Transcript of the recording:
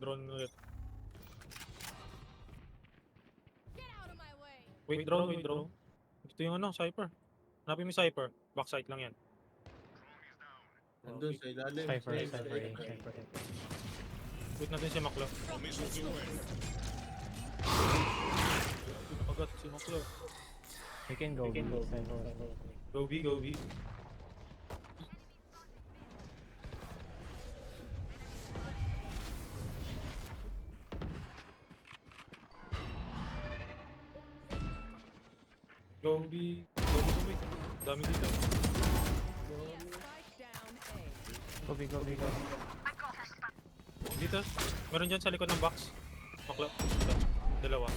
Drone ulit. Get out of my way. Wait drone. Ito yung ano, Cypher. Hanapin mo yung Cypher. Backside lang yan. Nandun sa ilalim. Cypher, Sa Cypher A, ilalim. Cypher A. Wait natin si Maklo. Agad si Maklo. We can go, Cypher. Go B, go B. Go B. Go B. Dami dito. Spike down A. Go, go, go. Dito. Meron dyan sa likod ng box. Maklo. Dito. Dalawa.